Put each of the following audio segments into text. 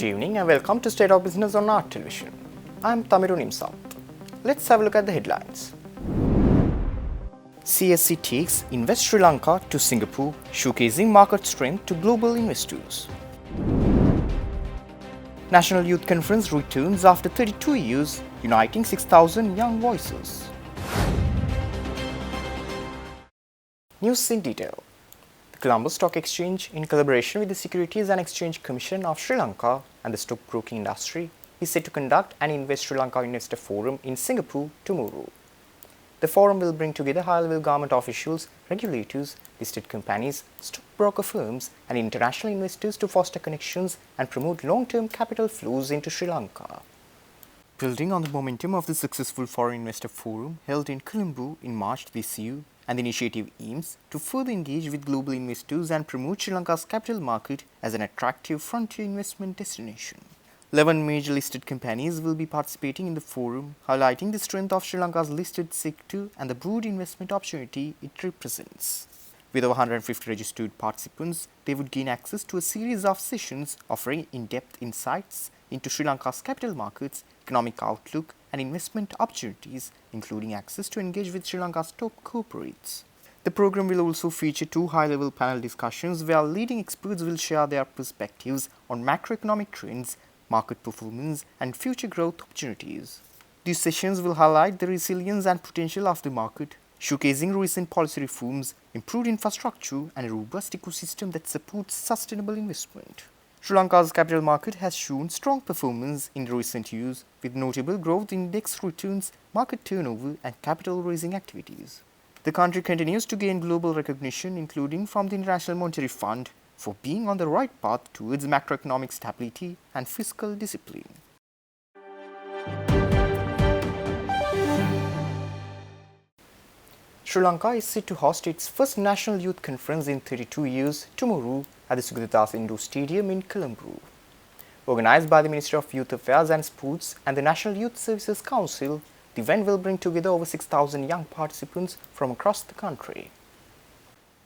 Good evening and welcome to State of Business on Art Television. I am Tamiru Nimsal. Let's have a look at the headlines. CSC takes Invest Sri Lanka to Singapore, showcasing market strength to global investors. National Youth Conference returns after 32 years, uniting 6,000 young voices. News in detail. The Colombo Stock Exchange, in collaboration with the Securities and Exchange Commission of Sri Lanka and the stockbroking industry, is set to conduct an Invest Sri Lanka Investor Forum in Singapore tomorrow. The forum will bring together high-level government officials, regulators, listed companies, stockbroker firms, and international investors to foster connections and promote long-term capital flows into Sri Lanka. Building on the momentum of the successful Foreign Investor Forum held in Colombo in March this year, and the initiative aims to further engage with global investors and promote Sri Lanka's capital market as an attractive frontier investment destination. 11 major listed companies will be participating in the forum, highlighting the strength of Sri Lanka's listed sector and the broad investment opportunity it represents. With over 150 registered participants, they would gain access to a series of sessions offering in-depth insights into Sri Lanka's capital markets, economic outlook, and investment opportunities, including access to engage with Sri Lanka's top corporates. The program will also feature 2 high-level panel discussions where leading experts will share their perspectives on macroeconomic trends, market performance, and future growth opportunities. These sessions will highlight the resilience and potential of the market, showcasing recent policy reforms, improved infrastructure, and a robust ecosystem that supports sustainable investment. Sri Lanka's capital market has shown strong performance in recent years, with notable growth in index returns, market turnover, and capital raising activities. The country continues to gain global recognition, including from the International Monetary Fund, for being on the right path towards macroeconomic stability and fiscal discipline. Sri Lanka is set to host its first National Youth Conference in 32 years tomorrow at the Sugatadas Indoor Stadium in Colombo. Organized by the Ministry of Youth Affairs and Sports and the National Youth Services Council, the event will bring together over 6,000 young participants from across the country.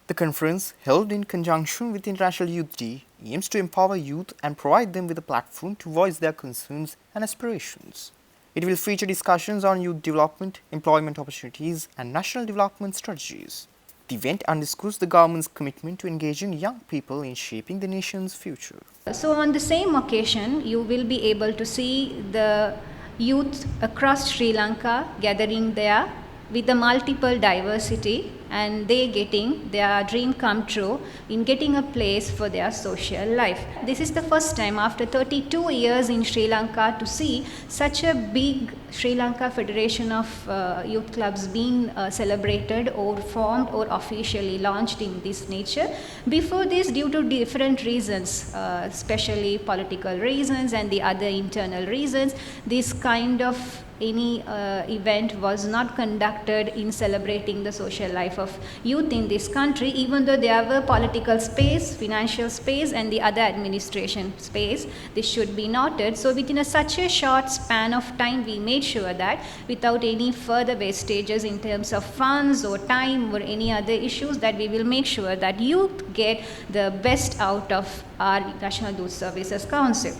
The conference, held in conjunction with International Youth Day, aims to empower youth and provide them with a platform to voice their concerns and aspirations. It will feature discussions on youth development, employment opportunities, and national development strategies. The event underscores the government's commitment to engaging young people in shaping the nation's future. So on the same occasion, you will be able to see the youth across Sri Lanka gathering there with the multiple diversity, and they getting their dream come true in getting a place for their social life. This is the first time after 32 years in Sri Lanka to see such a big Sri Lanka Federation of Youth Clubs being celebrated or formed or officially launched in this nature. Before this, due to different reasons, especially political reasons and the other internal reasons, this kind of any event was not conducted in celebrating the social life of youth in this country, even though there were political space, financial space, and the other administration space. This should be noted. So within such a short span of time, we made sure that without any further wastages in terms of funds or time or any other issues, that we will make sure that youth get the best out of our National Youth Services Council.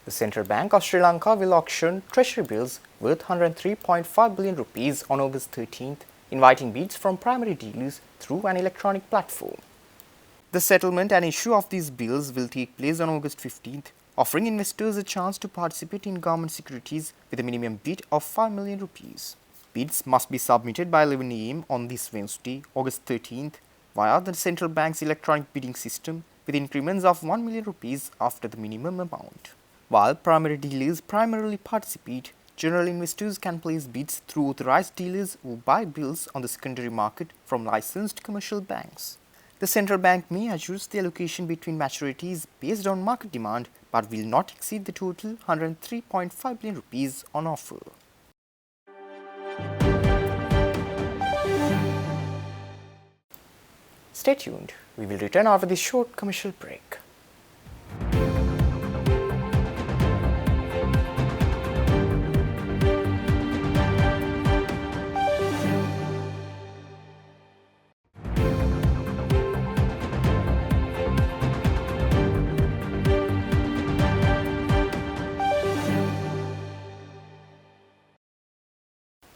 The Central Bank of Sri Lanka will auction treasury bills worth 103.5 billion rupees on August 13th, inviting bids from primary dealers through an electronic platform. The settlement and issue of these bills will take place on August 15th, offering investors a chance to participate in government securities with a minimum bid of 5 million rupees. Bids must be submitted by 11 am on this Wednesday, August 13th, via the Central Bank's electronic bidding system with increments of 1 million rupees after the minimum amount. While primary dealers primarily participate, general investors can place bids through authorized dealers or buy bills on the secondary market from licensed commercial banks. The central bank may adjust the allocation between maturities based on market demand but will not exceed the total 103.5 billion rupees on offer. Stay tuned. We will return after this short commercial break.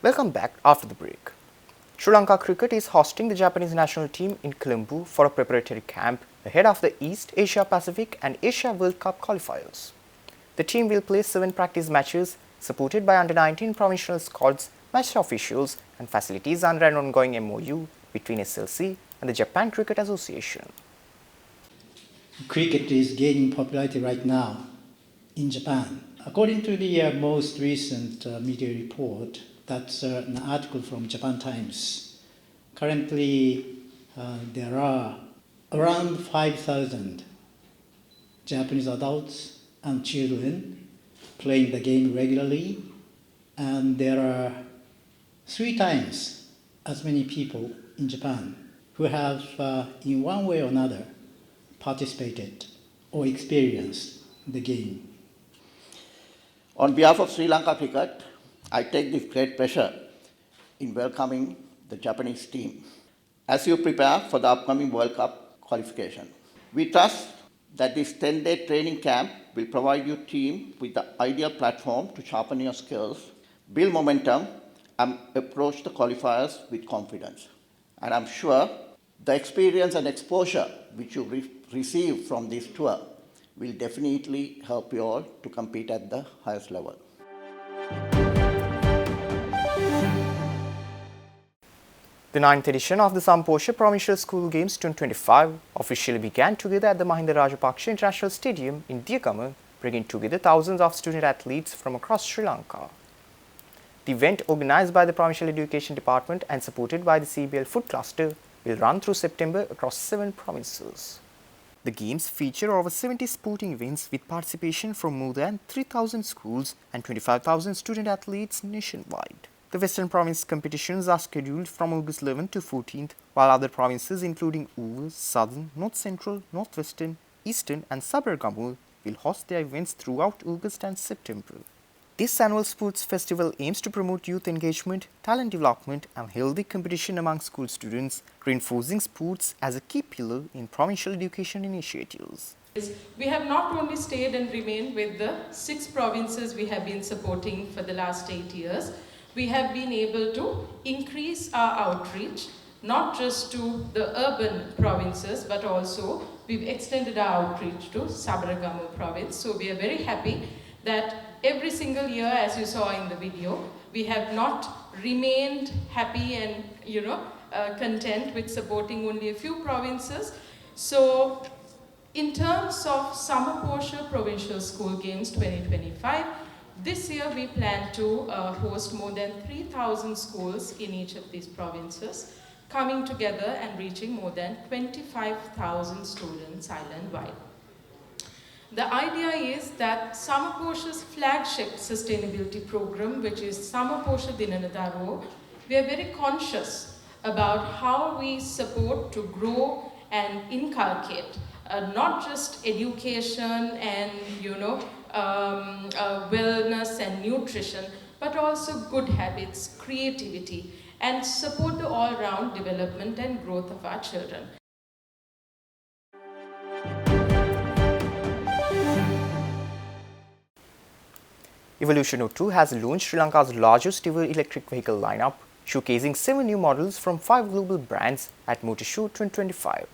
Welcome back after the break. Sri Lanka Cricket is hosting the Japanese national team in Colombo for a preparatory camp ahead of the East Asia Pacific and Asia World Cup qualifiers. The team will play 7 practice matches supported by under-19 provincial squads, match officials and facilities under an ongoing MOU between SLC and the Japan Cricket Association. Cricket is gaining popularity right now in Japan. According to the most recent media report, that's an article from Japan Times. Currently, there are around 5,000 Japanese adults and children playing the game regularly, and there are 3 times as many people in Japan who have, in one way or another, participated or experienced the game. On behalf of Sri Lanka Cricket, I take this great pleasure in welcoming the Japanese team as you prepare for the upcoming World Cup qualification. We trust that this 10-day training camp will provide your team with the ideal platform to sharpen your skills, build momentum, and approach the qualifiers with confidence. And I'm sure the experience and exposure which you receive from this tour will definitely help you all to compete at the highest level. The 9th edition of the Samposha Provincial School Games 2025 officially began together at the Mahinda Rajapaksa International Stadium in Diagama, bringing together thousands of student athletes from across Sri Lanka. The event, organized by the Provincial Education Department and supported by the CBL Food Cluster, will run through September across 7 provinces. The games feature over 70 sporting events with participation from more than 3,000 schools and 25,000 student athletes nationwide. The Western Province competitions are scheduled from August 11th to 14th, while other provinces including Uva, Southern, North Central, Northwestern, Eastern and Sabaragamu will host their events throughout August and September. This annual sports festival aims to promote youth engagement, talent development and healthy competition among school students, reinforcing sports as a key pillar in provincial education initiatives. We have not only stayed and remained with the 6 provinces we have been supporting for the last 8 years, we have been able to increase our outreach, not just to the urban provinces, but also we've extended our outreach to Sabaragamu province. So we are very happy that every single year, as you saw in the video, we have not remained happy and content with supporting only a few provinces. So in terms of Summer Posha Provincial School Games 2025, this year we plan to host more than 3,000 schools in each of these provinces, coming together and reaching more than 25,000 students island-wide. The idea is that Summer Posha's flagship sustainability program, which is Summer Posha Dinanadaro, we are very conscious about how we support to grow and inculcate not just education and wellness and nutrition, but also good habits, creativity, and support the all-round development and growth of our children. Evolution O2 has launched Sri Lanka's largest ever electric vehicle lineup, showcasing 7 new models from 5 global brands at Motor Show 2025.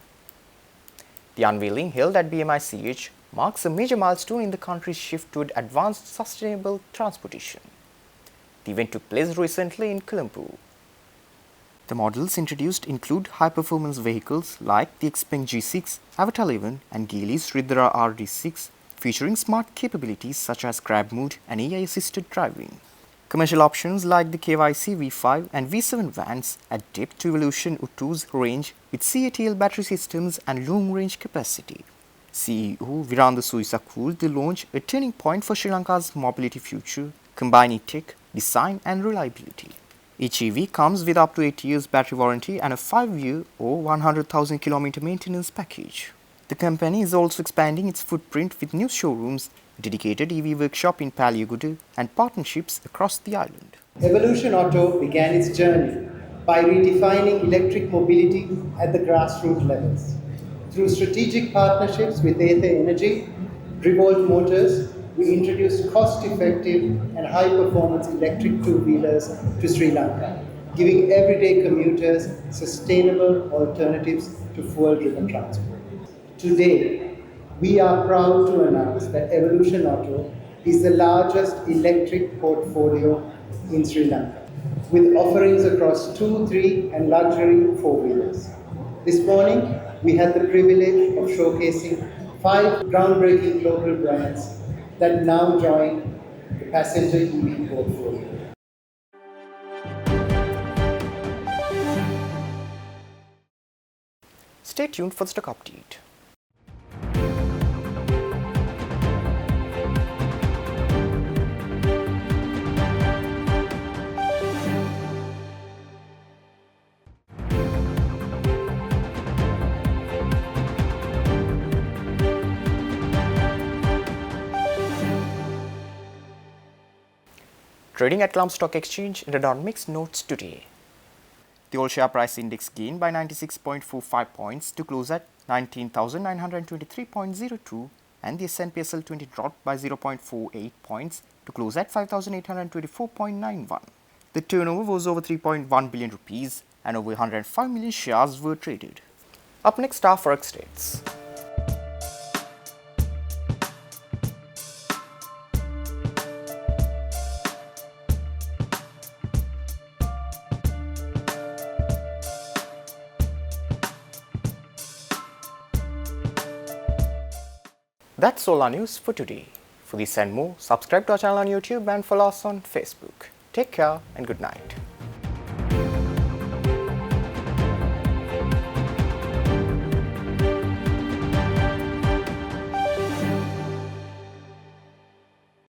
The unveiling, held at BMICH, marks a major milestone in the country's shift toward advanced sustainable transportation. The event took place recently in Colombo. The models introduced include high-performance vehicles like the Xpeng G6, Avatar 11 and Geely's Ridhara RD6, featuring smart capabilities such as grab mode and AI-assisted driving. Commercial options like the KYC V5 and V7 vans add depth to Evolution O2's range with CATL battery systems and long-range capacity. CEO Viranda Suisa called the launch a turning point for Sri Lanka's mobility future, combining tech, design and reliability. Each EV comes with up to 8 years battery warranty and a 5-year or 100,000 km maintenance package. The company is also expanding its footprint with new showrooms, a dedicated EV workshop in Palyaguda and partnerships across the island. Evolution Auto began its journey by redefining electric mobility at the grassroots levels. Through strategic partnerships with Ather Energy, Revolt Motors, we introduced cost-effective and high-performance electric two-wheelers to Sri Lanka, giving everyday commuters sustainable alternatives to fuel-driven transport. Today, we are proud to announce that Evolution Auto is the largest electric portfolio in Sri Lanka, with offerings across two, three, and luxury four-wheelers. This morning, we had the privilege of showcasing 5 groundbreaking local brands that now join the passenger EV portfolio. Stay tuned for the stock update. Trading at Colombo Stock Exchange in the Dynamics notes today. The all share price index gained by 96.45 points to close at 19,923.02, and the S&P SL20 dropped by 0.48 points to close at 5,824.91. The turnover was over 3.1 billion rupees and over 105 million shares were traded. Up next are forex rates. That's all our news for today. For this and more, subscribe to our channel on YouTube and follow us on Facebook. Take care and good night.